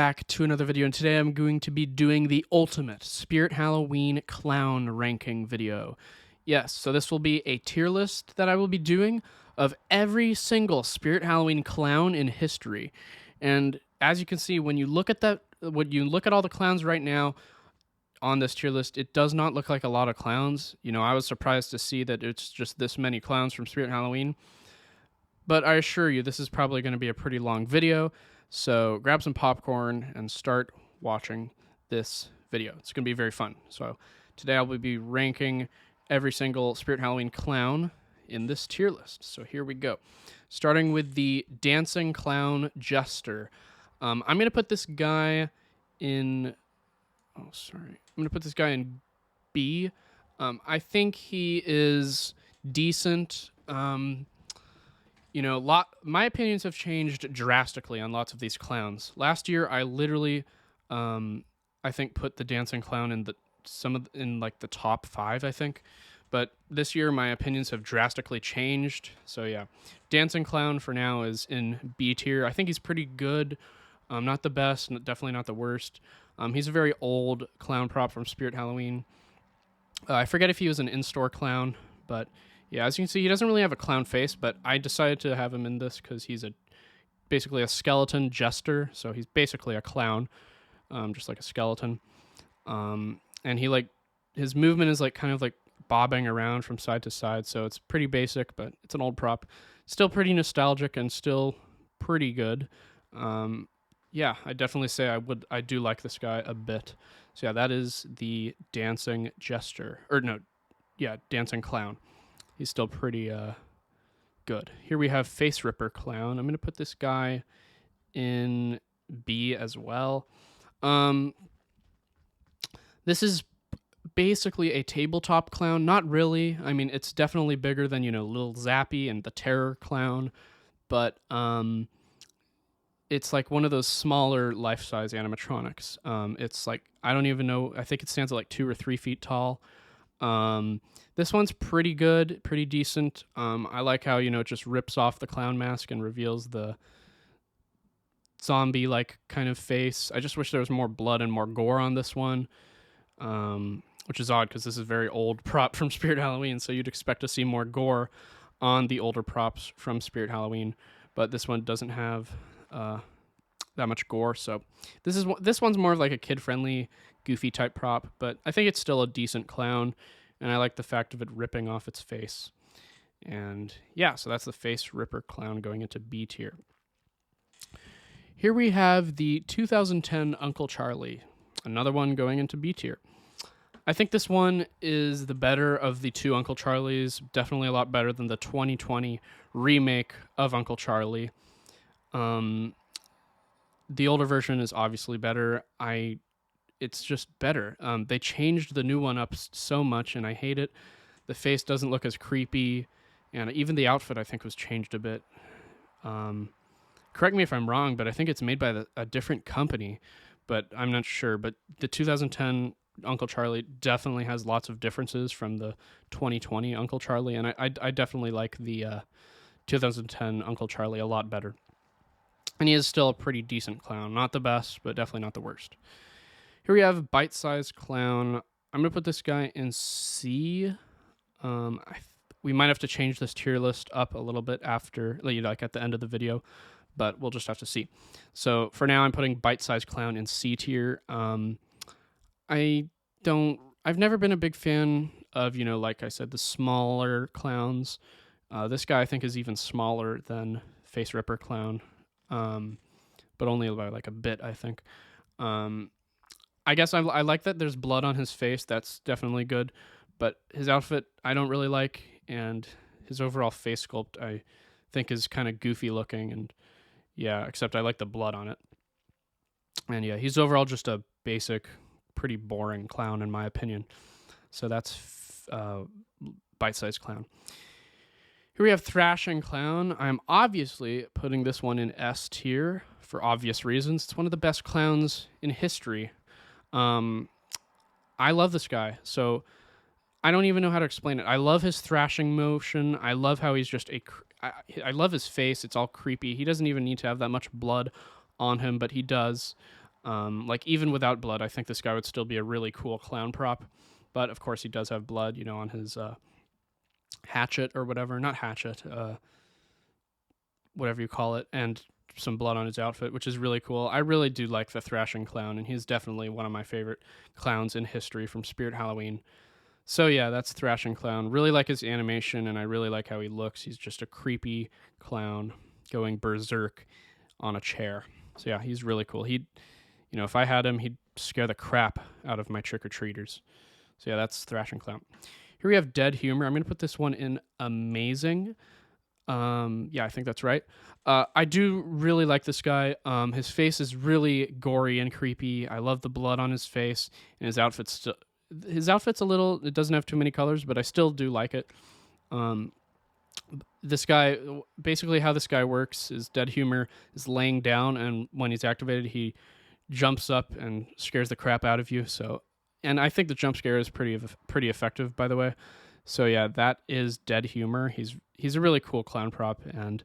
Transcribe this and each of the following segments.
Back to another video, and today I'm going to be doing the ultimate Spirit Halloween clown ranking video. Yes, so this will be a tier list that I will be doing of every single Spirit Halloween clown in history. And as you can see, when you look at all the clowns right now on this tier list, it does not look like a lot of clowns. You know, I was surprised to see that it's just this many clowns from Spirit Halloween. But I assure you, this is probably going to be a pretty long video. So grab some popcorn and start watching this video. It's going to be very fun. So today I will be ranking every single Spirit Halloween clown in this tier list. So here we go. Starting with the Dancing Clown Jester. I'm going to put this guy in... I'm going to put this guy in B. I think he is decent. You know, my opinions have changed drastically on lots of these clowns. Last year, I literally, I think, put the Dancing Clown in like the top 5, I think. But this year, my opinions have drastically changed. So yeah, Dancing Clown for now is in B tier. I think he's pretty good. Not the best, definitely not the worst. He's a very old clown prop from Spirit Halloween. I forget if he was an in-store clown, but... yeah, as you can see, he doesn't really have a clown face, but I decided to have him in this because he's basically a skeleton jester, so he's basically a clown, just like a skeleton. And his movement is kind of bobbing around from side to side, so it's pretty basic, but it's an old prop. Still pretty nostalgic and still pretty good. Yeah, I definitely say I do like this guy a bit. So yeah, that is the Dancing Jester, Dancing Clown. He's still pretty good. Here we have Face Ripper Clown. I'm going to put this guy in B as well. This is basically a tabletop clown. Not really. I mean, it's definitely bigger than, Lil Zappy and the Terror Clown. But it's like one of those smaller life-size animatronics. It's like, I don't even know. I think it stands at like 2 or 3 feet tall. This one's pretty good, pretty decent. I like how, it just rips off the clown mask and reveals the zombie-like kind of face. I just wish there was more blood and more gore on this one, which is odd because this is a very old prop from Spirit Halloween, so you'd expect to see more gore on the older props from Spirit Halloween, but this one doesn't have that much gore, so this one's more of like a kid-friendly, goofy type prop, but I think it's still a decent clown, and I like the fact of it ripping off its face. And yeah, so that's the Face Ripper Clown going into B tier. Here we have the 2010 Uncle Charlie, another one going into B tier. I think this one is the better of the 2 Uncle Charlies, definitely a lot better than the 2020 remake of Uncle Charlie. The older version is obviously better. It's just better. They changed the new one up so much, and I hate it. The face doesn't look as creepy, and even the outfit, I think, was changed a bit. Correct me if I'm wrong, but I think it's made by a different company, but I'm not sure. But the 2010 Uncle Charlie definitely has lots of differences from the 2020 Uncle Charlie, and I definitely like the 2010 Uncle Charlie a lot better. And he is still a pretty decent clown. Not the best, but definitely not the worst. Here we have Bite Size Clown. I'm going to put this guy in C. We might have to change this tier list up a little bit after, like at the end of the video, but we'll just have to see. So for now, I'm putting Bite Size Clown in C tier. I've never been a big fan of, like I said, the smaller clowns. This guy I think is even smaller than Face Ripper Clown, but only by like a bit, I think. I guess I like that there's blood on his face. That's definitely good. But his outfit, I don't really like. And his overall face sculpt, I think, is kind of goofy looking. And yeah, except I like the blood on it. And yeah, he's overall just a basic, pretty boring clown, in my opinion. So that's Bite-Sized Clown. Here we have Thrashing Clown. I'm obviously putting this one in S tier for obvious reasons. It's one of the best clowns in history. I love this guy, so I don't even know how to explain it. I love his thrashing motion. I love how he's just I love his face. It's all creepy. He doesn't even need to have that much blood on him, but he does. Like even without blood, I think this guy would still be a really cool clown prop. But of course, he does have blood, you know, on his hatchet or whatever. Not hatchet, whatever you call it, and some blood on his outfit, which is really cool. I really do like the Thrashing Clown, and he's definitely one of my favorite clowns in history from Spirit Halloween. So yeah, that's Thrashing Clown. Really like his animation, and I really like how he looks. He's just a creepy clown going berserk on a chair. So yeah, he's really cool. He'd, you know, if I had him, he'd scare the crap out of my trick-or-treaters. So yeah, that's Thrashing Clown. Here we have Dead Humor. I'm going to put this one in Amazing. Yeah, I think that's right. I do really like this guy. His face is really gory and creepy. I love the blood on his face, and his outfit's a little, it doesn't have too many colors, but I still do like it. This guy, basically how this guy works is Dead Humor is laying down, and when he's activated, he jumps up and scares the crap out of you. So, and I think the jump scare is pretty effective, by the way. So yeah, that is Dead Humor. He's a really cool clown prop, and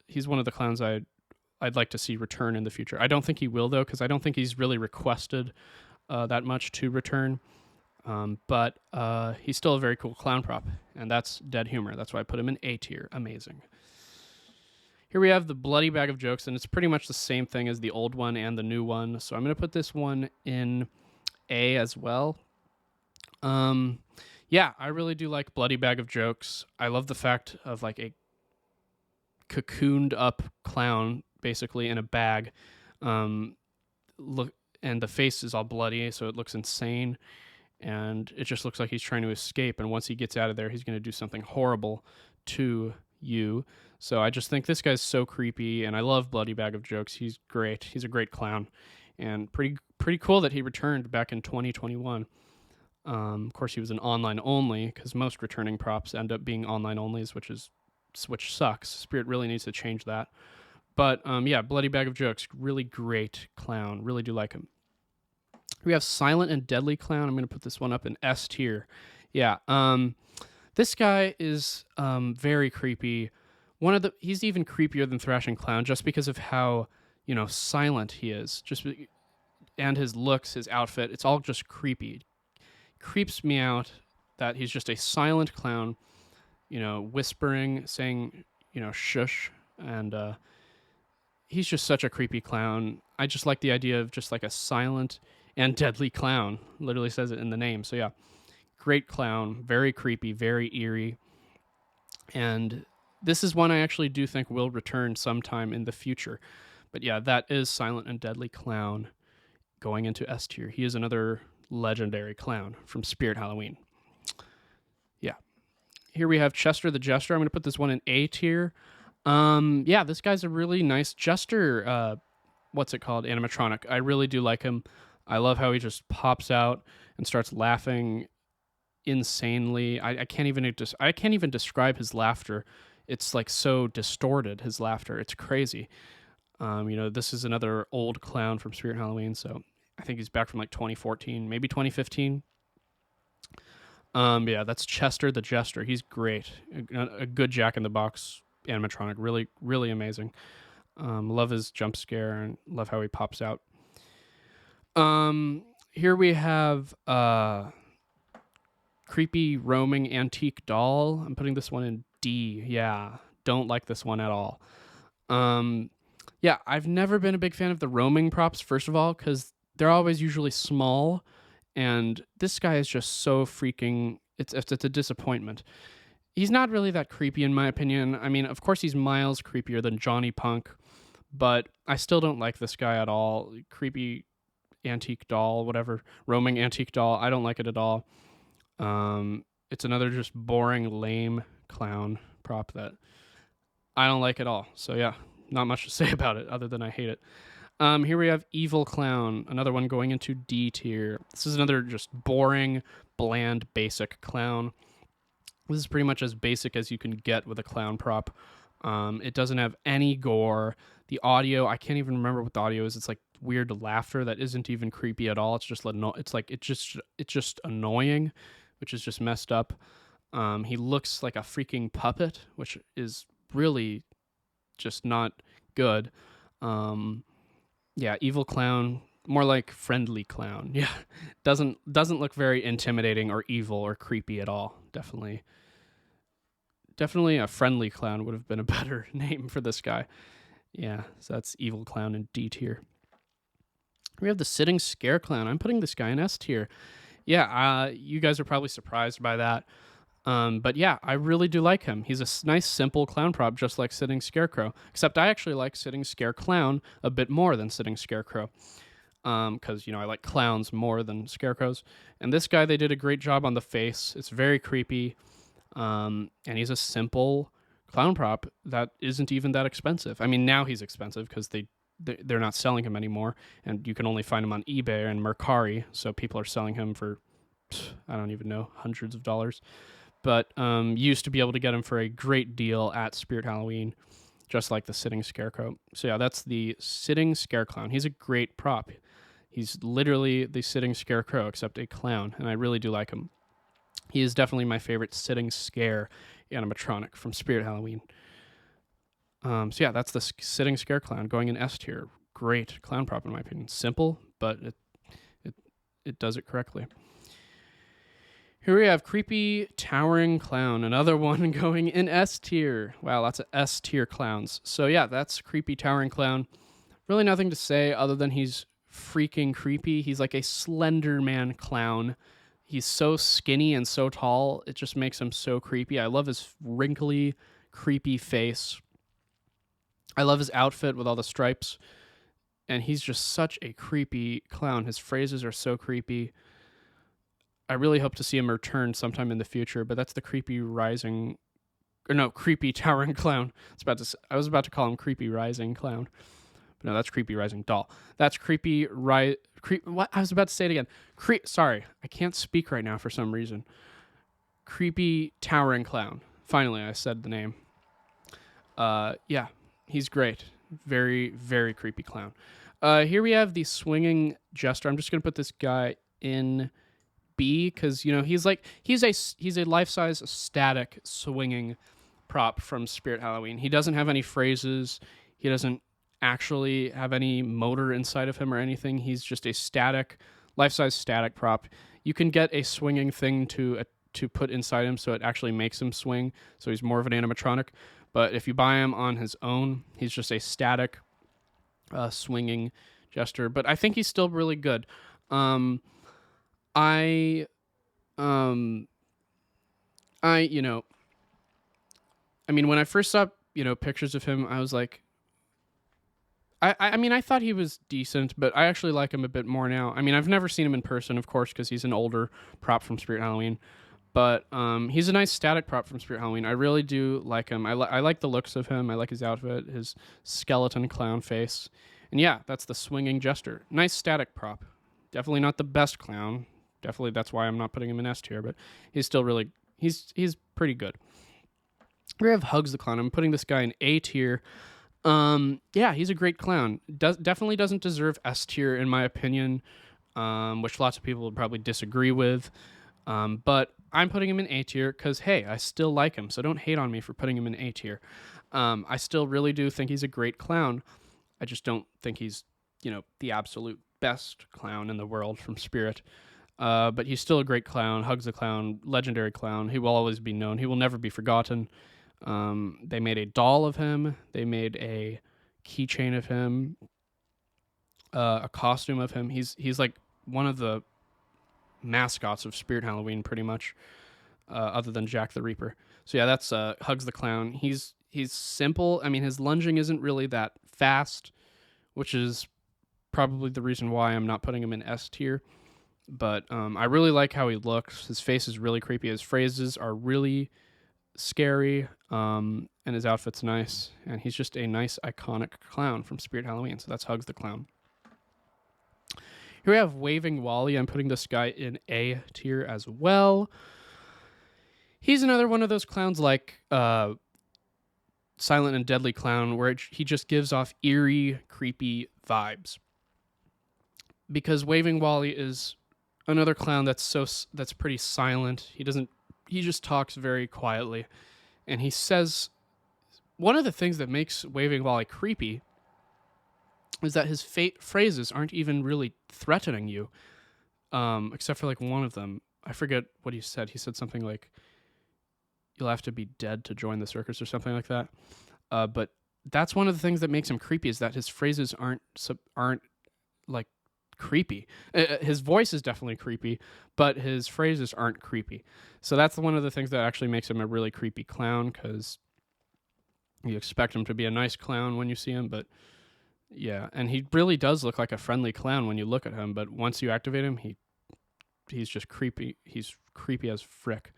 he's one of the clowns I'd like to see return in the future. I don't think he will though, because I don't think he's really requested that much to return. But he's still a very cool clown prop, and that's Dead Humor. That's why I put him in A tier. Amazing. Here we have the Bloody Bag of Jokes, and it's pretty much the same thing as the old one and the new one. So I'm going to put this one in A as well. Yeah, I really do like Bloody Bag of Jokes. I love the fact of like a cocooned up clown basically in a bag. Look, and the face is all bloody, so it looks insane. And it just looks like he's trying to escape. And once he gets out of there, he's going to do something horrible to you. So I just think this guy's so creepy, and I love Bloody Bag of Jokes. He's great. He's a great clown, and pretty cool that he returned back in 2021. Of course, he was an online only, because most returning props end up being online onlys, which sucks. Spirit really needs to change that. But yeah, Bloody Bag of Jokes, really great clown. Really do like him. We have Silent and Deadly Clown. I'm going to put this one up in S tier. Yeah, this guy is very creepy. He's even creepier than Thrashing Clown, just because of how, you know, silent he is. And his looks, his outfit, it's all just creepy. Creeps me out that he's just a silent clown, you know, whispering, saying, you know, shush, and he's just such a creepy clown. I just like the idea of just like a silent and deadly clown. Literally says it in the name. So yeah, great clown, very creepy, very eerie, and this is one I actually do think will return sometime in the future. But yeah, that is Silent and Deadly Clown going into S tier. He is another legendary clown from Spirit Halloween. Yeah. Here we have Chester the Jester. I'm going to put this one in A tier. Yeah, this guy's a really nice Jester, what's it called? Animatronic. I really do like him. I love how he just pops out and starts laughing insanely. I can't even describe his laughter. It's like so distorted, his laughter. It's crazy. You know, this is another old clown from Spirit Halloween, so I think he's back from like 2014, maybe 2015. Yeah, that's Chester the Jester. He's great. A good Jack in the Box animatronic. Really, really amazing. Love his jump scare and love how he pops out. Here we have creepy roaming antique doll. I'm putting this one in D. Yeah, don't like this one at all. Yeah, I've never been a big fan of the roaming props, first of all, because they're always usually small, and this guy is just so freaking, it's a disappointment. He's not really that creepy in my opinion. I mean, of course he's miles creepier than Johnny Punk, but I still don't like this guy at all. Creepy antique doll, whatever, roaming antique doll, I don't like it at all. It's another just boring, lame clown prop that I don't like at all. So yeah, not much to say about it other than I hate it. Here we have Evil Clown, another one going into D tier. This is another just boring, bland, basic clown. This is pretty much as basic as you can get with a clown prop. It doesn't have any gore. The audio, I can't even remember what the audio is. It's like weird laughter that isn't even creepy at all. It's just annoying, which is just messed up. He looks like a freaking puppet, which is really just not good. Yeah, evil clown, more like friendly clown. Yeah, doesn't look very intimidating or evil or creepy at all. Definitely a friendly clown would have been a better name for this guy. Yeah, so that's evil clown in D tier. We have the sitting scare clown. I'm putting this guy in S tier. Yeah, you guys are probably surprised by that. But yeah, I really do like him. He's a nice, simple clown prop, just like Sitting Scarecrow. Except I actually like Sitting Scare Clown a bit more than Sitting Scarecrow. Because, I like clowns more than scarecrows. And this guy, they did a great job on the face. It's very creepy. And he's a simple clown prop that isn't even that expensive. I mean, now he's expensive because they're not selling him anymore, and you can only find him on eBay and Mercari. So people are selling him for, I don't even know, hundreds of dollars. But used to be able to get him for a great deal at Spirit Halloween, just like the Sitting Scarecrow. So yeah, that's the Sitting Scare Clown. He's a great prop. He's literally the Sitting Scarecrow, except a clown, and I really do like him. He is definitely my favorite Sitting Scare animatronic from Spirit Halloween. So yeah, that's the Sitting Scare Clown going in S tier. Great clown prop in my opinion. Simple, but it does it correctly. Here we have Creepy Towering Clown, another one going in S tier. Wow, lots of S tier clowns. So yeah, that's Creepy Towering Clown. Really nothing to say other than he's freaking creepy. He's like a Slender Man clown. He's so skinny and so tall, it just makes him so creepy. I love his wrinkly, creepy face. I love his outfit with all the stripes. And he's just such a creepy clown. His phrases are so creepy. I really hope to see him return sometime in the future, but that's the creepy towering clown. I was about to call him creepy rising clown. But no, that's creepy rising doll. That's what? I was about to say it again. Sorry, I can't speak right now for some reason. Creepy towering clown. Finally, I said the name. Yeah, he's great. Very, very creepy clown. Here we have the swinging jester. I'm just gonna put this guy in B because he's a life-size static swinging prop from Spirit Halloween. He doesn't have any phrases. He doesn't actually have any motor inside of him or anything. He's just a static, life-size static prop. You can get a swinging thing to put inside him so it actually makes him swing. So he's more of an animatronic. But if you buy him on his own, he's just a static, swinging jester. But I think he's still really good. I mean, when I first saw, pictures of him, I was like, I mean, I thought he was decent, but I actually like him a bit more now. I mean, I've never seen him in person, of course, because he's an older prop from Spirit Halloween. But he's a nice static prop from Spirit Halloween. I really do like him. I like the looks of him. I like his outfit, his skeleton clown face. And yeah, that's the swinging jester. Nice static prop. Definitely not the best clown. Definitely that's why I'm not putting him in S tier, but he's still really, he's pretty good. We have Hugs the Clown. I'm putting this guy in A tier. Yeah, he's a great clown. Definitely doesn't deserve S tier in my opinion, which lots of people would probably disagree with. But I'm putting him in A tier because, hey, I still like him, so don't hate on me for putting him in A tier. I still really do think he's a great clown. I just don't think he's, the absolute best clown in the world from Spirit. But he's still a great clown. Hugs the Clown, legendary clown. He will always be known. He will never be forgotten. They made a doll of him. They made a keychain of him, a costume of him. He's like one of the mascots of Spirit Halloween, pretty much, other than Jack the Reaper. So yeah, that's Hugs the Clown. He's simple. I mean, his lunging isn't really that fast, which is probably the reason why I'm not putting him in S tier. But I really like how he looks. His face is really creepy. His phrases are really scary, and his outfit's nice. And he's just a nice, iconic clown from Spirit Halloween. So that's Hugs the Clown. Here we have Waving Wally. I'm putting this guy in A tier as well. He's another one of those clowns like Silent and Deadly Clown, where he just gives off eerie, creepy vibes. Because Waving Wally is another clown that's pretty silent. He just talks very quietly, and he says one of the things that makes Waving Wally creepy is that his phrases aren't even really threatening you, except for like one of them. I forget what he said. He said something like, "You'll have to be dead to join the circus" or something like that. But that's one of the things that makes him creepy, is that his phrases aren't like creepy. His voice is definitely creepy, but his phrases aren't creepy. So that's one of the things that actually makes him a really creepy clown, because you expect him to be a nice clown when you see him, but yeah, and he really does look like a friendly clown when you look at him, but once you activate him, he's just creepy. He's creepy as frick.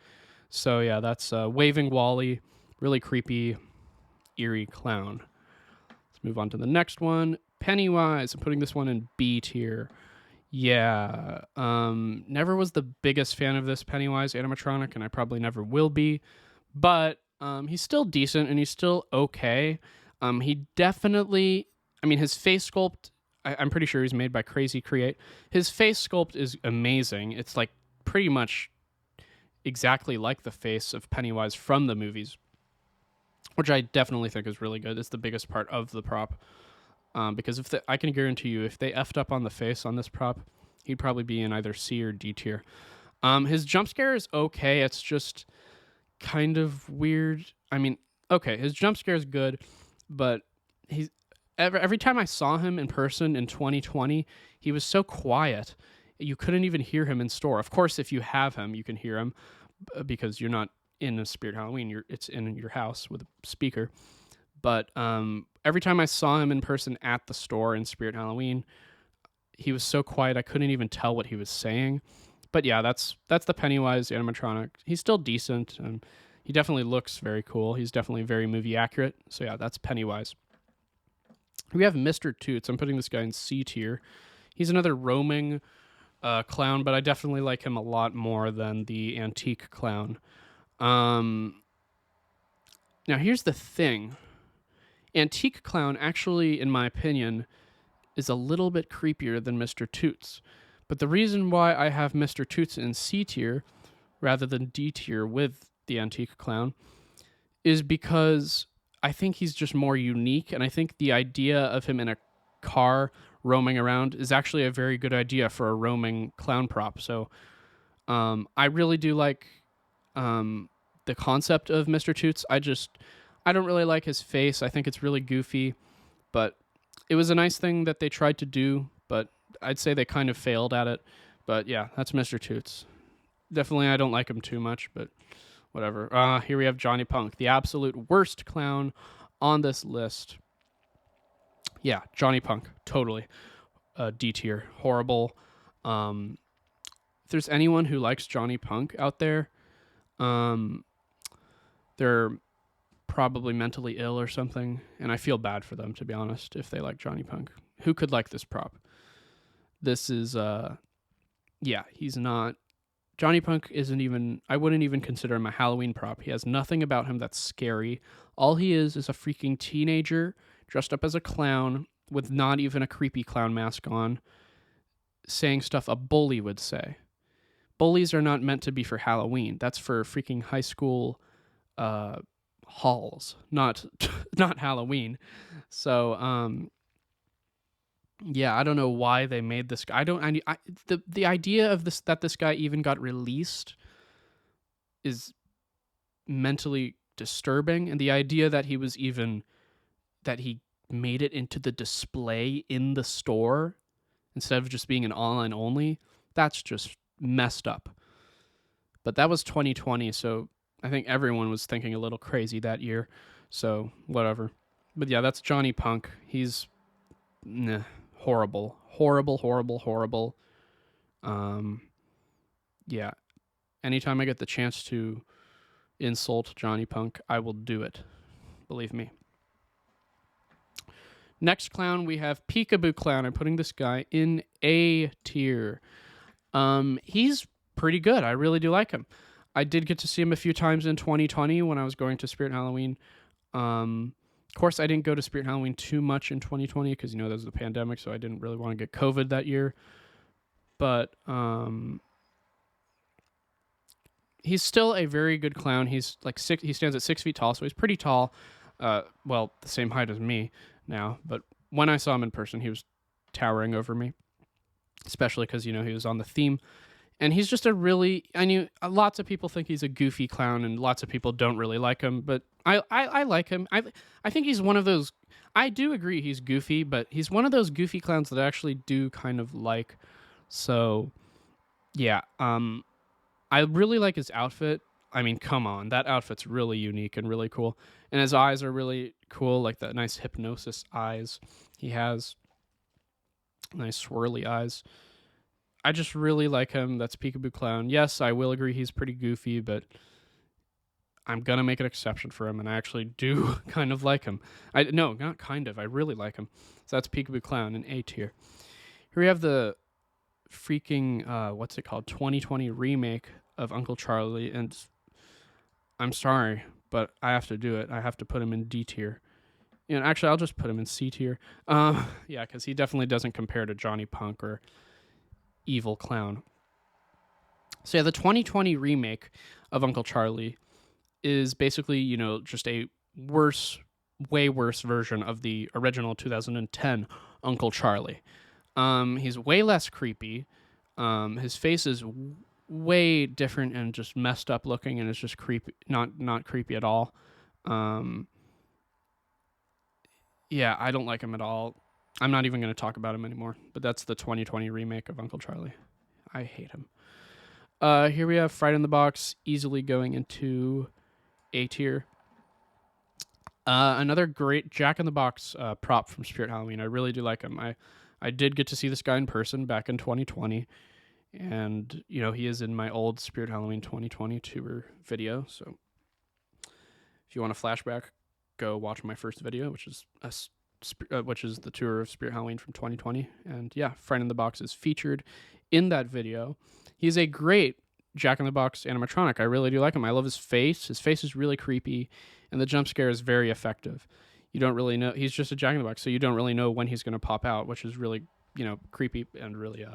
So yeah, that's Waving Wally, really creepy, eerie clown. Let's move on to the next one. Pennywise. I'm putting this one in B tier. Yeah, never was the biggest fan of this Pennywise animatronic, and I probably never will be, but he's still decent and he's still okay. He definitely, I mean, his face sculpt, I'm pretty sure he's made by Crazy Create. His face sculpt is amazing. It's like pretty much exactly like the face of Pennywise from the movies, which I definitely think is really good. It's the biggest part of the prop. Because I can guarantee you, if they effed up on the face on this prop, he'd probably be in either C or D tier. His jump scare is okay. It's just kind of weird. I mean, okay, his jump scare is good, but he's every time I saw him in person in 2020, he was so quiet. You couldn't even hear him in store. Of course, if you have him, you can hear him because you're not in a Spirit Halloween. It's in your house with a speaker. But every time I saw him in person at the store in Spirit Halloween, he was so quiet I couldn't even tell what he was saying. But yeah, that's the Pennywise animatronic. He's still decent, and he definitely looks very cool. He's definitely very movie accurate. So yeah, that's Pennywise. We have Mr. Toots. I'm putting this guy in C tier. He's another roaming clown, but I definitely like him a lot more than the antique clown. Now here's the thing. Antique clown actually, in my opinion, is a little bit creepier than Mr. Toots. But the reason why I have Mr. Toots in C tier rather than D tier with the antique clown is because I think he's just more unique, and I think the idea of him in a car roaming around is actually a very good idea for a roaming clown prop. So I really do like the concept of Mr. Toots. I don't really like his face. I think it's really goofy, but it was a nice thing that they tried to do, but I'd say they kind of failed at it. But yeah, that's Mr. Toots. Definitely I don't like him too much, but whatever. Here we have Johnny Punk, the absolute worst clown on this list. Yeah, Johnny Punk, totally. D tier, horrible. If there's anyone who likes Johnny Punk out there, they're probably mentally ill or something, and I feel bad for them, to be honest, if they like Johnny Punk. Who could like this prop? This is yeah, he's not. Johnny Punk isn't even, I wouldn't even consider him a Halloween prop. He has nothing about him that's scary. All he is a freaking teenager dressed up as a clown with not even a creepy clown mask on, saying stuff a bully would say. Bullies are not meant to be for Halloween. That's for freaking high school halls, not not Halloween. So yeah, I don't know why they made this guy. The idea of this guy even got released is mentally disturbing, and the idea that he made it into the display in the store instead of just being an online only, that's just messed up. But that was 2020, so I think everyone was thinking a little crazy that year. So whatever. But yeah, that's Johnny Punk. He's horrible. Yeah. Anytime I get the chance to insult Johnny Punk, I will do it. Believe me. Next clown, we have Peekaboo Clown. I'm putting this guy in A tier. He's pretty good. I really do like him. I did get to see him a few times in 2020 when I was going to Spirit Halloween. Of course, I didn't go to Spirit Halloween too much in 2020 because, there was the pandemic, so I didn't really want to get COVID that year. But he's still a very good clown. He's like he stands at 6 feet tall, so he's pretty tall. Well, the same height as me now, but when I saw him in person, he was towering over me, especially because, he was on the theme. And he's just I knew lots of people think he's a goofy clown, and lots of people don't really like him, but I like him. I think he's one of those, I do agree he's goofy, but he's one of those goofy clowns that I actually do kind of like. So, yeah, I really like his outfit. I mean, come on, that outfit's really unique and really cool. And his eyes are really cool, like the nice hypnosis eyes he has. Nice swirly eyes. I just really like him. That's Peekaboo Clown. Yes, I will agree he's pretty goofy, but I'm gonna make an exception for him, and I actually do kind of like him. No, not kind of. I really like him. So that's Peekaboo Clown in A tier. Here we have the freaking what's it called? 2020 remake of Uncle Charlie, and I'm sorry, but I have to do it. I have to put him in D tier. Actually, I'll just put him in C tier. Yeah, because he definitely doesn't compare to Johnny Punk or Evil Clown. So yeah, the 2020 remake of Uncle Charlie is basically, just a way worse version of the original 2010 Uncle Charlie. He's way less creepy. His face is way different and just messed up looking, and it's just creepy, not creepy at all. Yeah, I don't like him at all. I'm not even going to talk about him anymore, but that's the 2020 remake of Uncle Charlie. I hate him. Here we have Fright in the Box, easily going into A tier. Another great Jack in the Box prop from Spirit Halloween. I really do like him. I did get to see this guy in person back in 2020, and he is in my old Spirit Halloween 2020 tour video. So if you want a flashback, go watch my first video, which is the tour of Spirit Halloween from 2020. And yeah, Fright in the Box is featured in that video. He's a great Jack in the Box animatronic. I really do like him. I love his face. His face is really creepy, and the jump scare is very effective. You don't really know. He's just a Jack in the Box, so you don't really know when he's going to pop out, which is really, creepy and really,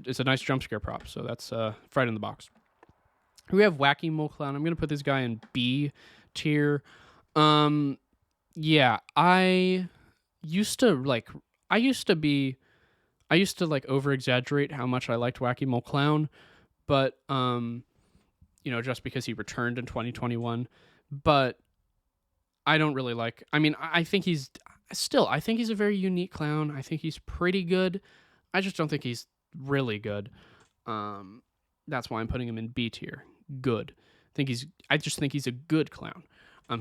it's a nice jump scare prop. So that's Fright in the Box. We have Wacky Mole Clown. I'm going to put this guy in B tier. Yeah, I used to over exaggerate how much I liked Wacky Mole Clown, but just because he returned in 2021, but I don't really like. I mean, I think he's a very unique clown. I think he's pretty good. I just don't think he's really good. That's why I'm putting him in B tier. Good. I just think he's a good clown.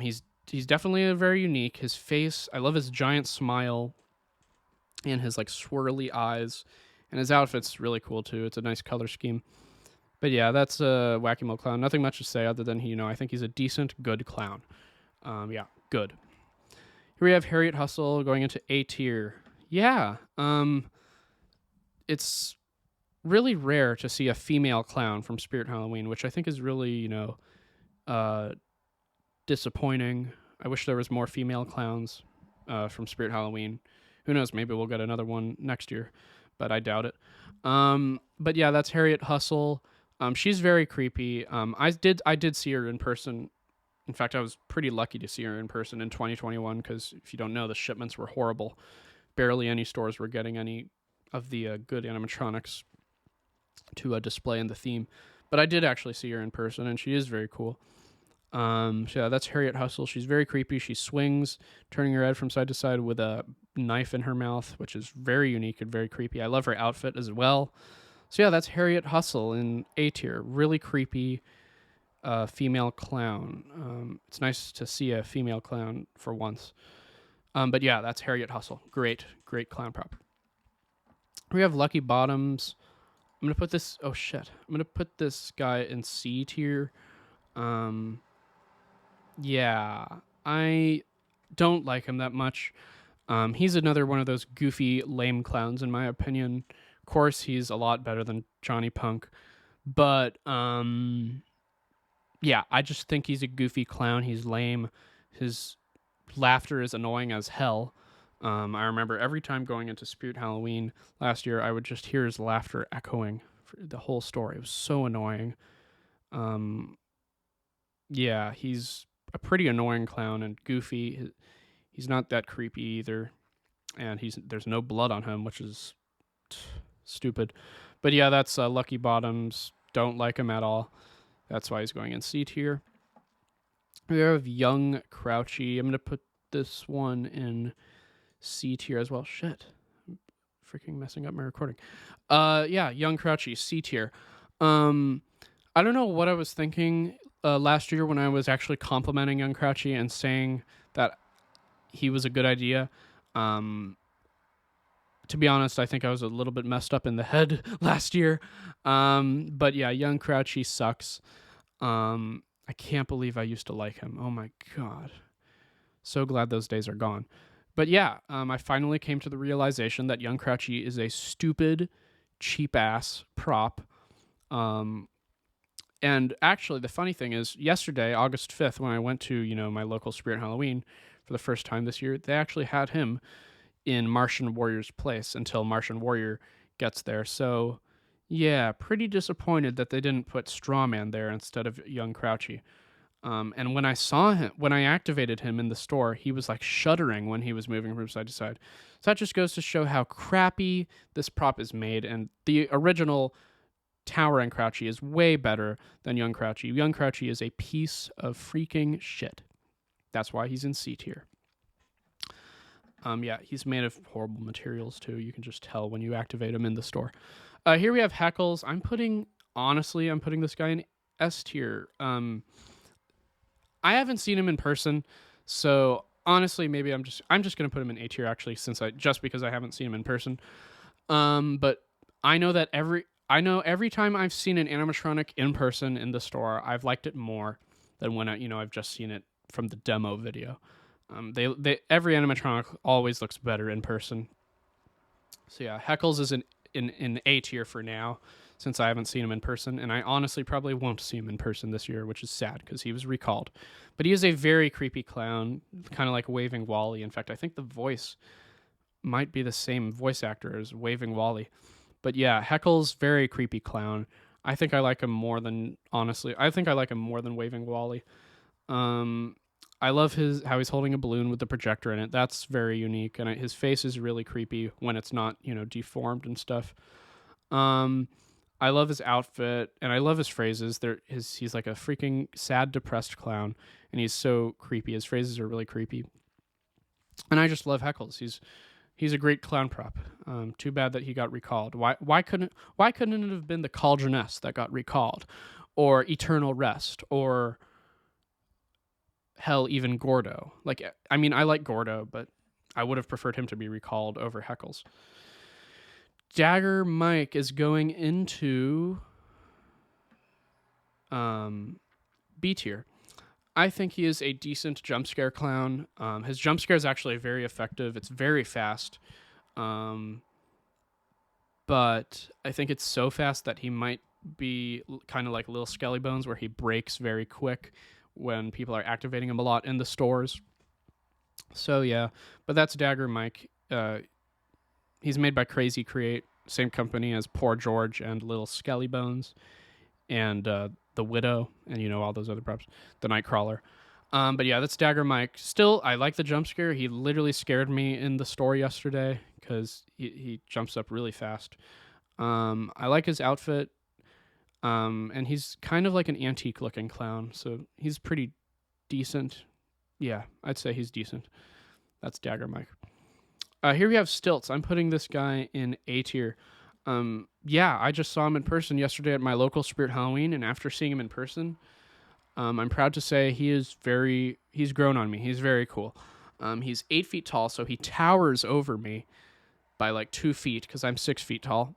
He's definitely a very unique. His face, I love his giant smile and his like swirly eyes, and his outfit's really cool too. It's a nice color scheme. But yeah, that's a Wacky Mole Clown. Nothing much to say other than I think he's a decent, good clown. Yeah, good. Here we have Harriet Hustle going into A tier. Yeah, it's really rare to see a female clown from Spirit Halloween, which I think is really, disappointing. I wish there was more female clowns from Spirit Halloween. Who knows? Maybe we'll get another one next year, but I doubt it. But yeah, that's Harriet Hustle. She's very creepy. I did see her in person. In fact, I was pretty lucky to see her in person in 2021 because if you don't know, the shipments were horrible. Barely any stores were getting any of the good animatronics to display in the theme. But I did actually see her in person, and she is very cool. So yeah, that's Harriet Hustle. She's very creepy. She swings, turning her head from side to side with a knife in her mouth, which is very unique and very creepy. I love her outfit as well. So yeah, that's Harriet Hustle in A tier. Really creepy female clown. It's nice to see a female clown for once. But yeah, that's Harriet Hustle. Great clown prop. We have Lucky Bottoms. I'm gonna put this. Oh shit! I'm gonna put this guy in C tier. Yeah, I don't like him that much. He's another one of those goofy, lame clowns, in my opinion. Of course, he's a lot better than Johnny Punk, but yeah, I just think he's a goofy clown. He's lame. His laughter is annoying as hell. I remember every time going into Spirit Halloween last year, I would just hear his laughter echoing for the whole story. It was so annoying. Yeah, he's a pretty annoying clown and goofy. He's not that creepy either. and there's no blood on him, which is stupid. But yeah, that's Lucky Bottoms. Don't like him at all. That's why he's going in C tier. We have Young Crouchy. I'm gonna put this one in C tier as well. Shit, I'm freaking messing up my recording. Yeah, Young Crouchy, C tier. I don't know what I was thinking last year when I was actually complimenting Young Crouchy and saying that he was a good idea. To be honest, I think I was a little bit messed up in the head last year. But yeah, Young Crouchy sucks. I can't believe I used to like him. Oh my god. So glad those days are gone. But yeah, I finally came to the realization that Young Crouchy is a stupid, cheap-ass prop. And actually, the funny thing is, yesterday, August 5th, when I went to, my local Spirit Halloween for the first time this year, they actually had him in Martian Warrior's place until Martian Warrior gets there. So, yeah, pretty disappointed that they didn't put Strawman there instead of Young Crouchy. And when I saw him, when I activated him in the store, he was like shuddering when he was moving from side to side. So that just goes to show how crappy this prop is made. And the original Tower and Crouchy is way better than Young Crouchy. Young Crouchy is a piece of freaking shit. That's why he's in C tier. Yeah, he's made of horrible materials too. You can just tell when you activate him in the store. Here we have Heckles. I'm putting this guy in S tier. I haven't seen him in person, so honestly, maybe I'm just gonna put him in A tier actually, because I haven't seen him in person. But I know that every time I've seen an animatronic in person in the store, I've liked it more than when I've just seen it from the demo video. Every animatronic always looks better in person. So yeah, Heckles is in A tier for now, since I haven't seen him in person, and I honestly probably won't see him in person this year, which is sad because he was recalled. But he is a very creepy clown, kind of like Waving Wally. In fact, I think the voice might be the same voice actor as Waving Wally. But yeah, Heckles, very creepy clown. I think I like him more than Waving Wally. I love how he's holding a balloon with the projector in it. That's very unique, and his face is really creepy when it's not, deformed and stuff. I love his outfit, and I love his phrases. He's like a freaking sad, depressed clown, and he's so creepy. His phrases are really creepy, and I just love Heckles. He's a great clown prop. Too bad that he got recalled. Why couldn't it have been the Cauldroness that got recalled, or Eternal Rest, or hell, even Gordo? I like Gordo, but I would have preferred him to be recalled over Heckles. Dagger Mike is going into B tier. I think he is a decent jump scare clown. His jump scare is actually very effective. It's very fast. But I think it's so fast that he might be kind of like Lil Skelly Bones, where he breaks very quick when people are activating him a lot in the stores. So yeah, but that's Dagger Mike. He's made by Crazy Create, same company as Poor George and Lil Skelly Bones, and the Widow, and all those other props, the Nightcrawler. But yeah, that's Dagger Mike. Still, I like the jump scare. He literally scared me in the store yesterday because he jumps up really fast. I like his outfit, and he's kind of like an antique looking clown, so he's pretty decent. Yeah, I'd say he's decent. That's Dagger Mike. Here we have Stilts. I'm putting this guy in A tier. Yeah, I just saw him in person yesterday at my local Spirit Halloween, and after seeing him in person, I'm proud to say he's grown on me. He's very cool. He's 8 feet tall, so he towers over me by like 2 feet because I'm 6 feet tall.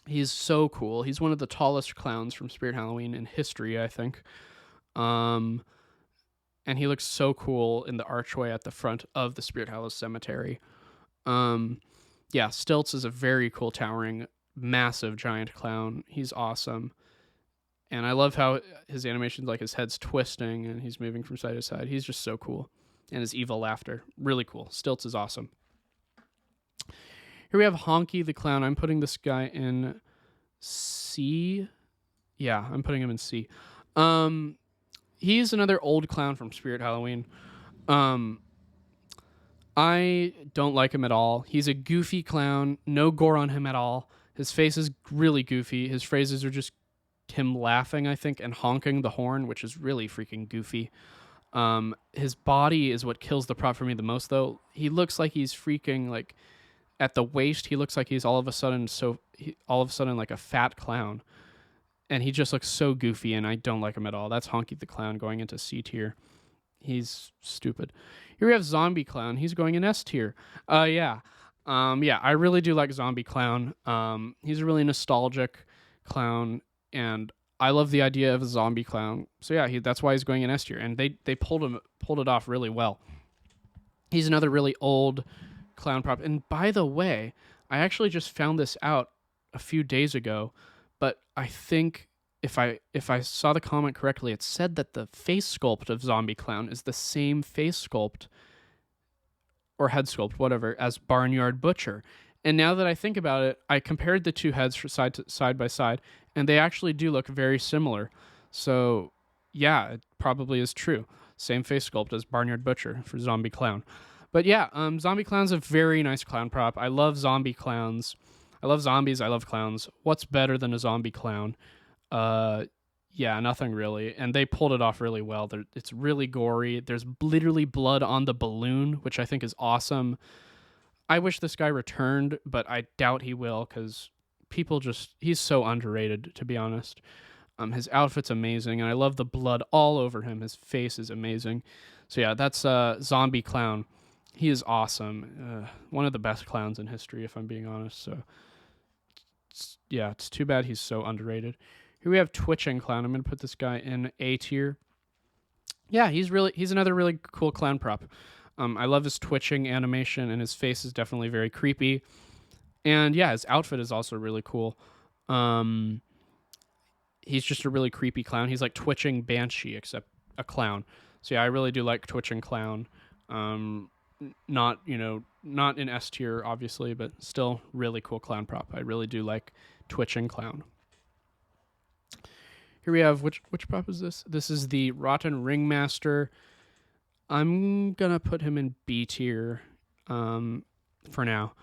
He's so cool. He's one of the tallest clowns from Spirit Halloween in history, I think. And he looks so cool in the archway at the front of the Spirit Hallows Cemetery. Yeah, Stilts is a very cool, towering, massive, giant clown. He's awesome. And I love how his animations, like his head's twisting and he's moving from side to side. He's just so cool. And his evil laughter, really cool. Stilts is awesome. Here we have Honky the Clown. I'm putting this guy in C. Yeah, I'm putting him in C. He's another old clown from Spirit Halloween. I don't like him at all. He's a goofy clown. No gore on him at all. His face is really goofy. His phrases are just him laughing, I think, and honking the horn, which is really freaking goofy. His body is what kills the prop for me the most, though. He looks like he's freaking like at the waist. He looks like he's all of a sudden like a fat clown, and he just looks so goofy, and I don't like him at all. That's Honky the Clown going into C tier. He's stupid. Here we have Zombie Clown. He's going in S tier. Yeah. I really do like Zombie Clown. He's a really nostalgic clown, and I love the idea of a zombie clown. So yeah, that's why he's going in S tier, and they pulled it off really well. He's another really old clown prop. And by the way, I actually just found this out a few days ago, but I think if I saw the comment correctly, it said that the face sculpt of Zombie Clown is the same face sculpt or head sculpt, whatever, as Barnyard Butcher. And now that I think about it, I compared the two heads for side by side, and they actually do look very similar. So yeah, it probably is true. Same face sculpt as Barnyard Butcher for Zombie Clown. But yeah, Zombie Clown's a very nice clown prop. I love zombie clowns. I love zombies. I love clowns. What's better than a zombie clown? Yeah, nothing really. And they pulled it off really well. It's really gory. There's literally blood on the balloon, which I think is awesome. I wish this guy returned, but I doubt he will, because he's so underrated, to be honest. His outfit's amazing, and I love the blood all over him. His face is amazing. So yeah, that's Zombie Clown. He is awesome. One of the best clowns in history, if I'm being honest. So it's too bad he's so underrated. Here we have Twitching Clown. I'm going to put this guy in A tier. Yeah, he's another really cool clown prop. I love his twitching animation, and his face is definitely very creepy. And yeah, his outfit is also really cool. He's just a really creepy clown. He's like Twitching Banshee, except a clown. So yeah, I really do like Twitching Clown. Not in S tier, obviously, but still really cool clown prop. I really do like Twitching Clown. Here we have, which prop is this? This is the Rotten Ringmaster. I'm gonna put him in B tier for now.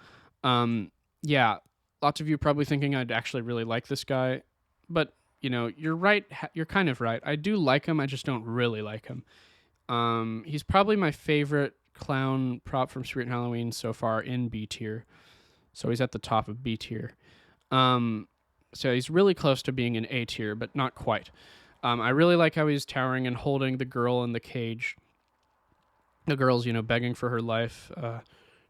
Yeah, lots of you probably thinking I'd actually really like this guy, but you're right. You're kind of right. I do like him. I just don't really like him. He's probably my favorite clown prop from Spirit Halloween so far in B tier. So he's at the top of B tier. So he's really close to being in A tier, but not quite. I really like how he's towering and holding the girl in the cage. The girl's, begging for her life,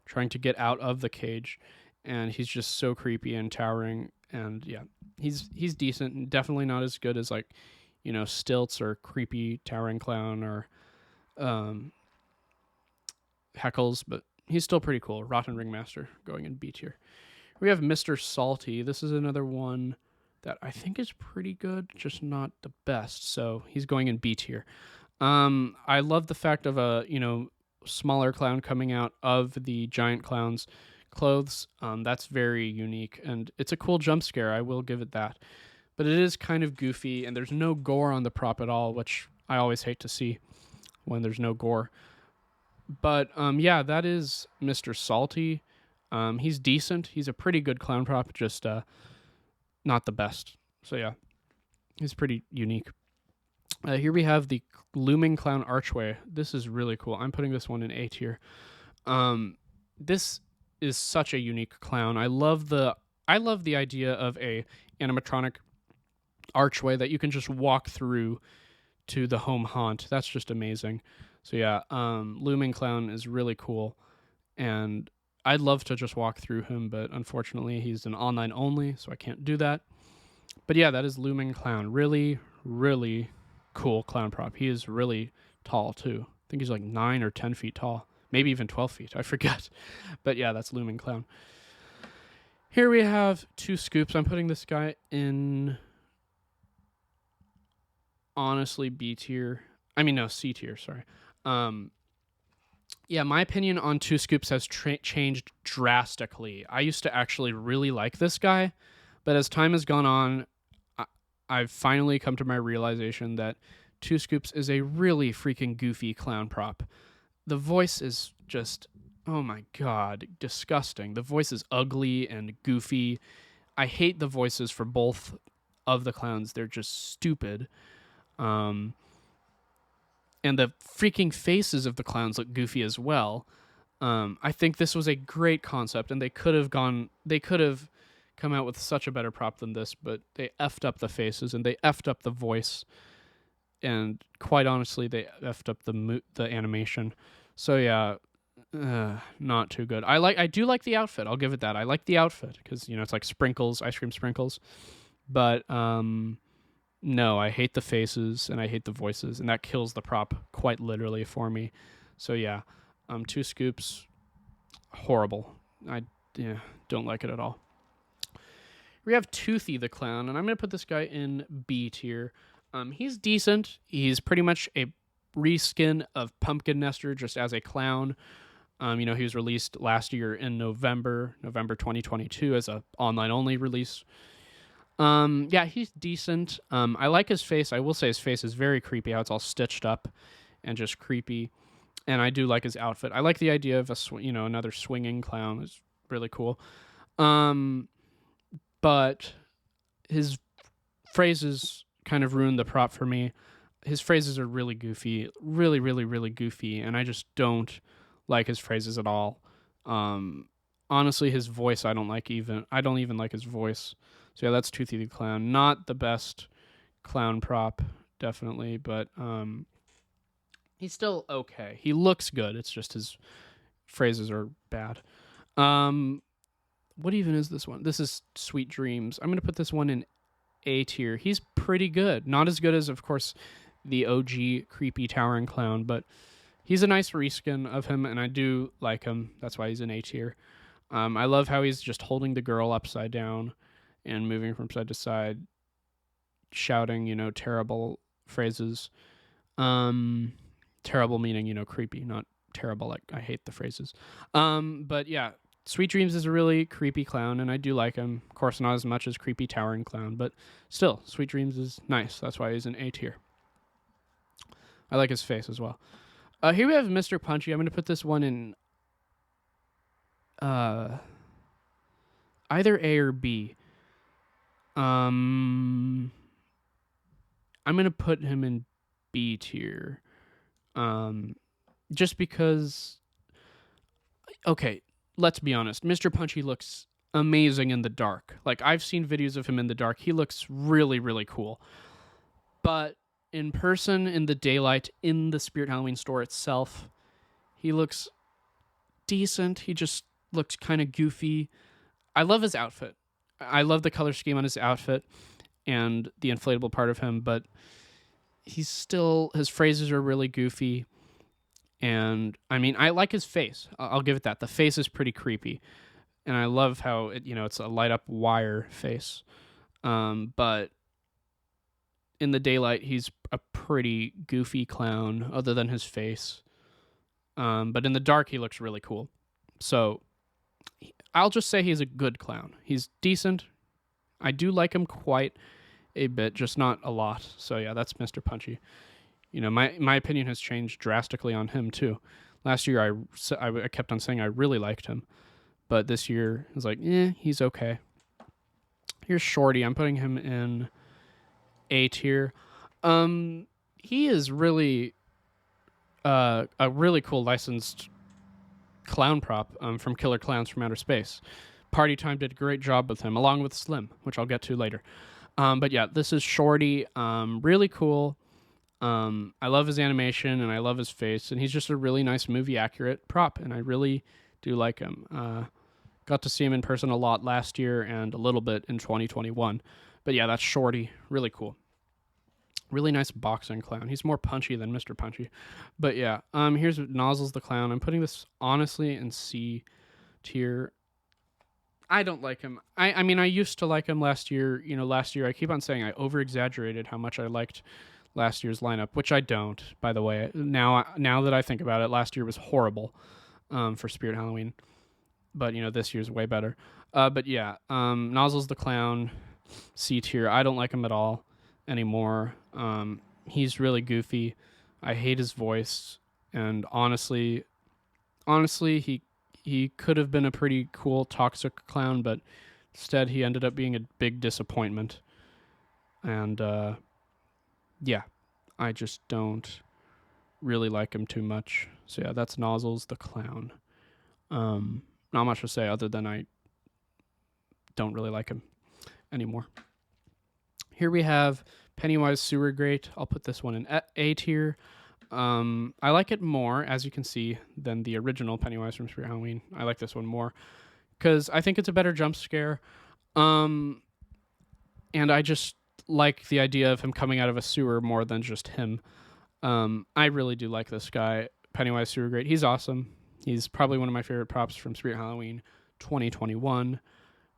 trying to get out of the cage. And he's just so creepy and towering. And yeah, he's decent, and definitely not as good as Stilts or creepy towering clown or Heckles, but he's still pretty cool. Rotten Ringmaster going in B tier. We have Mr. Salty. This is another one that I think is pretty good, just not the best. So he's going in B tier. I love the fact of a smaller clown coming out of the giant clown's clothes. That's very unique, and it's a cool jump scare. I will give it that. But it is kind of goofy, and there's no gore on the prop at all, which I always hate to see when there's no gore. But yeah, that is Mr. Salty. He's decent. He's a pretty good clown prop, just not the best. So yeah, he's pretty unique. Here we have the Looming Clown Archway. This is really cool. I'm putting this one in A tier. This is such a unique clown. I love the idea of a animatronic archway that you can just walk through to the home haunt. That's just amazing. So yeah, Looming Clown is really cool, and I'd love to just walk through him, but unfortunately he's an online only, so I can't do that. But yeah, that is Looming Clown. Really, really cool clown prop. He is really tall too. I think he's like 9 or 10 feet tall, maybe even 12 feet. I forget. But yeah, that's Looming Clown. Here we have Two Scoops. I'm putting this guy in, honestly, B tier. C tier, sorry. Yeah, my opinion on Two Scoops has changed drastically. I used to actually really like this guy, but as time has gone on, I've finally come to my realization that Two Scoops is a really freaking goofy clown prop. The voice is just oh my god, disgusting. The voice is ugly and goofy. I hate the voices for both of the clowns. They're just stupid. Um, and the freaking faces of the clowns look goofy as well. I think this was a great concept, and they could have come out with such a better prop than this, but they effed up the faces and they effed up the voice, and quite honestly, they effed up the animation. So yeah, not too good. I do like the outfit. I'll give it that. I like the outfit because it's like sprinkles, ice cream sprinkles. But no, I hate the faces and I hate the voices, and that kills the prop quite literally for me. So yeah, 2 scoops, horrible. I don't like it at all. We have Toothy the Clown, and I'm gonna put this guy in B tier. He's decent. He's pretty much a reskin of Pumpkin Nester, just as a clown. He was released last year in November 2022 as a online only release. Yeah, he's decent. I like his face. I will say his face is very creepy. How it's all stitched up and just creepy. And I do like his outfit. I like the idea of another swinging clown. It's really cool. But his phrases kind of ruined the prop for me. His phrases are really goofy, really, really, really goofy, and I just don't like his phrases at all. Honestly, his voice I don't even like his voice. So yeah, that's Toothy the Clown. Not the best clown prop, definitely, but he's still okay. He looks good. It's just his phrases are bad. What even is this one? This is Sweet Dreams. I'm going to put this one in A tier. He's pretty good. Not as good as, of course, the OG creepy towering clown, but he's a nice reskin of him, and I do like him. That's why he's in A tier. I love how he's just holding the girl upside down and moving from side to side, shouting, terrible phrases. Terrible meaning, creepy, not terrible. Like, I hate the phrases. But yeah, Sweet Dreams is a really creepy clown, and I do like him. Of course, not as much as creepy towering clown, but still, Sweet Dreams is nice. That's why he's in A tier. I like his face as well. Here we have Mr. Punchy. I'm going to put this one in either A or B. I'm going to put him in B tier. Just because, okay, let's be honest. Mr. Punchy looks amazing in the dark. Like, I've seen videos of him in the dark. He looks really, really cool. But in person, in the daylight, in the Spirit Halloween store itself, he looks decent. He just looks kind of goofy. I love his outfit. I love the color scheme on his outfit and the inflatable part of him, but his phrases are really goofy. And I mean, I like his face. I'll give it that. The face is pretty creepy. And I love how it's a light up wire face. But in the daylight, he's a pretty goofy clown other than his face. But in the dark, he looks really cool. So I'll just say he's a good clown. He's decent. I do like him quite a bit, just not a lot. So yeah, that's Mr. Punchy. My opinion has changed drastically on him too. Last year, I kept on saying I really liked him. But this year, I was like, he's okay. Here's Shorty. I'm putting him in A tier. He is really a really cool licensed clown prop from Killer Clowns from Outer Space. Party Time did a great job with him, along with Slim, which I'll get to later. But yeah, this is Shorty. Really cool. I love his animation and I love his face, and he's just a really nice movie accurate prop, and I really do like him. Got to see him in person a lot last year and a little bit in 2021. But yeah, that's Shorty. Really cool. Really nice boxing clown. He's more punchy than Mr. Punchy. But yeah, here's Nozzles the Clown. I'm putting this honestly in C tier. I don't like him. I mean, I used to like him last year. Last year I keep on saying I over-exaggerated how much I liked last year's lineup, which I don't, by the way. Now that I think about it, last year was horrible for Spirit Halloween. But, this year's way better. But yeah, Nozzles the Clown, C tier. I don't like him at all anymore. He's really goofy. I hate his voice. And honestly, he he could have been a pretty cool toxic clown, but instead he ended up being a big disappointment. And yeah, I just don't really like him too much. So yeah, that's Nozzles the Clown. Not much to say other than I don't really like him anymore. Here we have Pennywise Sewer Grate. I'll put this one in A tier. I like it more, as you can see, than the original Pennywise from Spirit Halloween. I like this one more because I think it's a better jump scare. And I just like the idea of him coming out of a sewer more than just him. I really do like this guy, Pennywise Sewer Grate. He's awesome. He's probably one of my favorite props from Spirit Halloween 2021.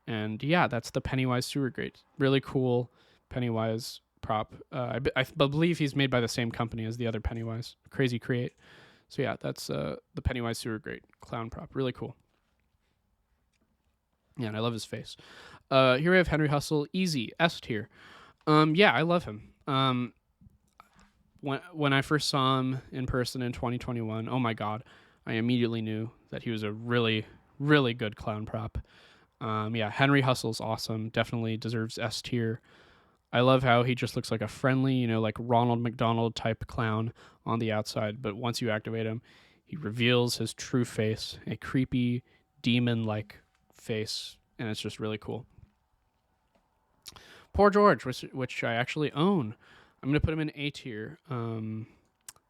And yeah, that's the Pennywise Sewer Grate. Really cool Pennywise prop. I believe he's made by the same company as the other Pennywise, Crazy Create. So yeah, that's the Pennywise Sewer Grate clown prop. Really cool. Yeah, and I love his face. Here we have Henry Hustle, easy, S tier. Yeah, I love him. When I first saw him in person in 2021, oh my god, I immediately knew that he was a really, really good clown prop. Yeah, Henry Hustle's awesome. Definitely deserves S tier. I love how he just looks like a friendly, like Ronald McDonald type clown on the outside, but once you activate him, he reveals his true face, a creepy demon-like face, and it's just really cool. Poor George, which I actually own. I'm gonna put him in A tier.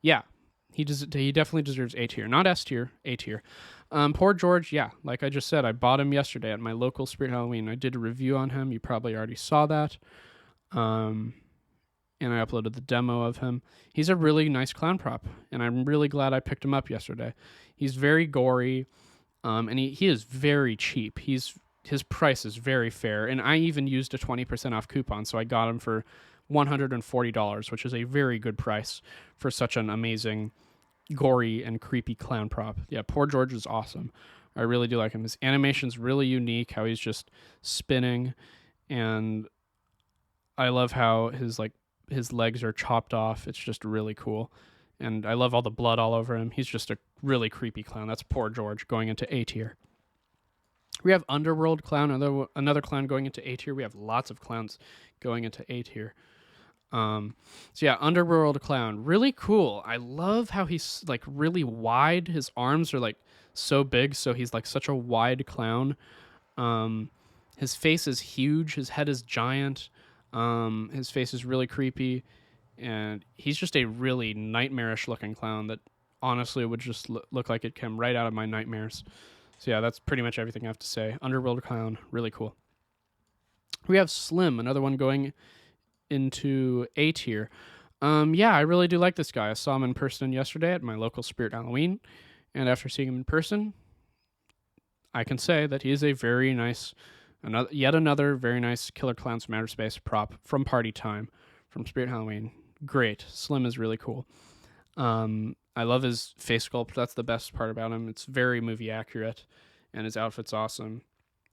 Yeah, he definitely deserves A tier, not S tier, A tier. Poor George, yeah, like I just said, I bought him yesterday at my local Spirit Halloween. I did a review on him. You probably already saw that. And I uploaded the demo of him. He's a really nice clown prop, and I'm really glad I picked him up yesterday. He's very gory, and he is very cheap. His price is very fair, and I even used a 20% off coupon, so I got him for $140, which is a very good price for such an amazing, gory, and creepy clown prop. Yeah, poor George is awesome. I really do like him. His animation's really unique, how he's just spinning, and I love how his legs are chopped off. It's just really cool. And I love all the blood all over him. He's just a really creepy clown. That's poor George going into A tier. We have Underworld Clown, another clown going into A tier. We have lots of clowns going into A tier. So yeah, Underworld Clown, really cool. I love how he's like really wide. His arms are like so big, so he's like such a wide clown. His face is huge. His head is giant. His face is really creepy, and he's just a really nightmarish looking clown that honestly would just look like it came right out of my nightmares. So yeah, that's pretty much everything I have to say. Underworld Clown, really cool. We have Slim, another one going into A tier. Yeah, I really do like this guy. I saw him in person yesterday at my local Spirit Halloween, and after seeing him in person, I can say that he is a very nice, yet another very nice Killer Clowns from Outer Space prop from Party Time from Spirit Halloween. Great. Slim is really cool. I love his face sculpt. That's the best part about him. It's very movie accurate, and his outfit's awesome.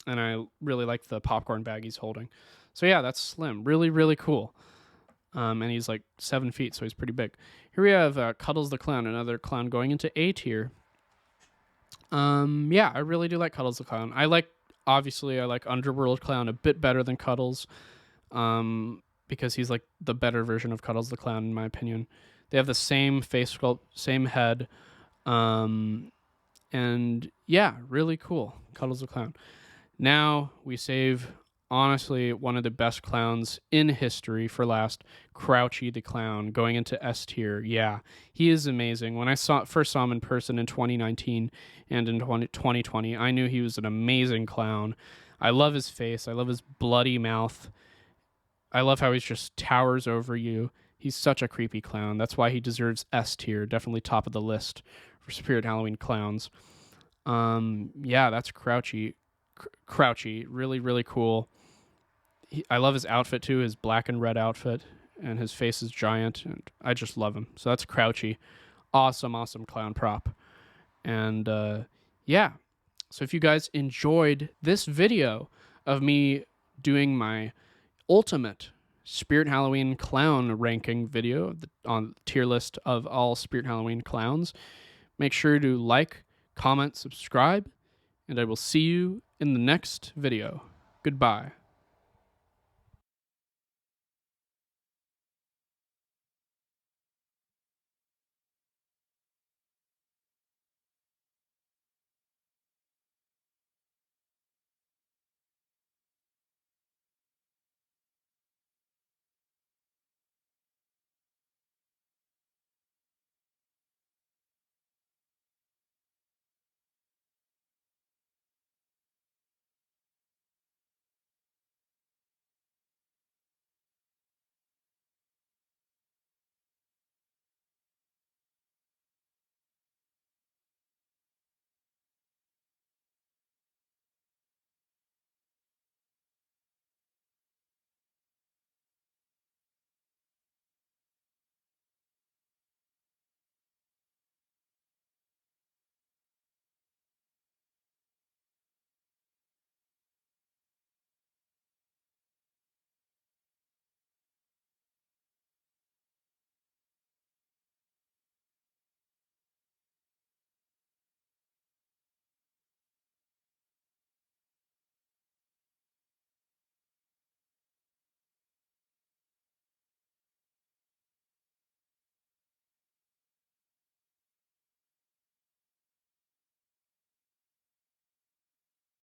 And I really like the popcorn bag he's holding. So yeah, that's Slim. Really, really cool. And he's like 7 feet, so he's pretty big. Here we have Cuddles the Clown, another clown going into A tier. Yeah, I really do like Cuddles the Clown. Obviously, I like Underworld Clown a bit better than Cuddles, because he's like the better version of Cuddles the Clown, in my opinion. They have the same face sculpt, same head, and yeah, really cool. Cuddles the Clown. Now we save, honestly, one of the best clowns in history for last, Crouchy the Clown, going into S tier. Yeah, he is amazing. When I first saw him in person in 2019 and in 2020, I knew he was an amazing clown. I love his face. I love his bloody mouth. I love how he just towers over you. He's such a creepy clown. That's why he deserves S tier. Definitely top of the list for Spirit Halloween clowns. Yeah, that's Crouchy. Crouchy, really, really cool. I love his outfit too, his black and red outfit, and his face is giant, and I just love him. So that's Crouchy. Awesome, awesome clown prop. And yeah, so if you guys enjoyed this video of me doing my ultimate Spirit Halloween clown ranking video on the tier list of all Spirit Halloween clowns, make sure to like, comment, subscribe, and I will see you in the next video. Goodbye.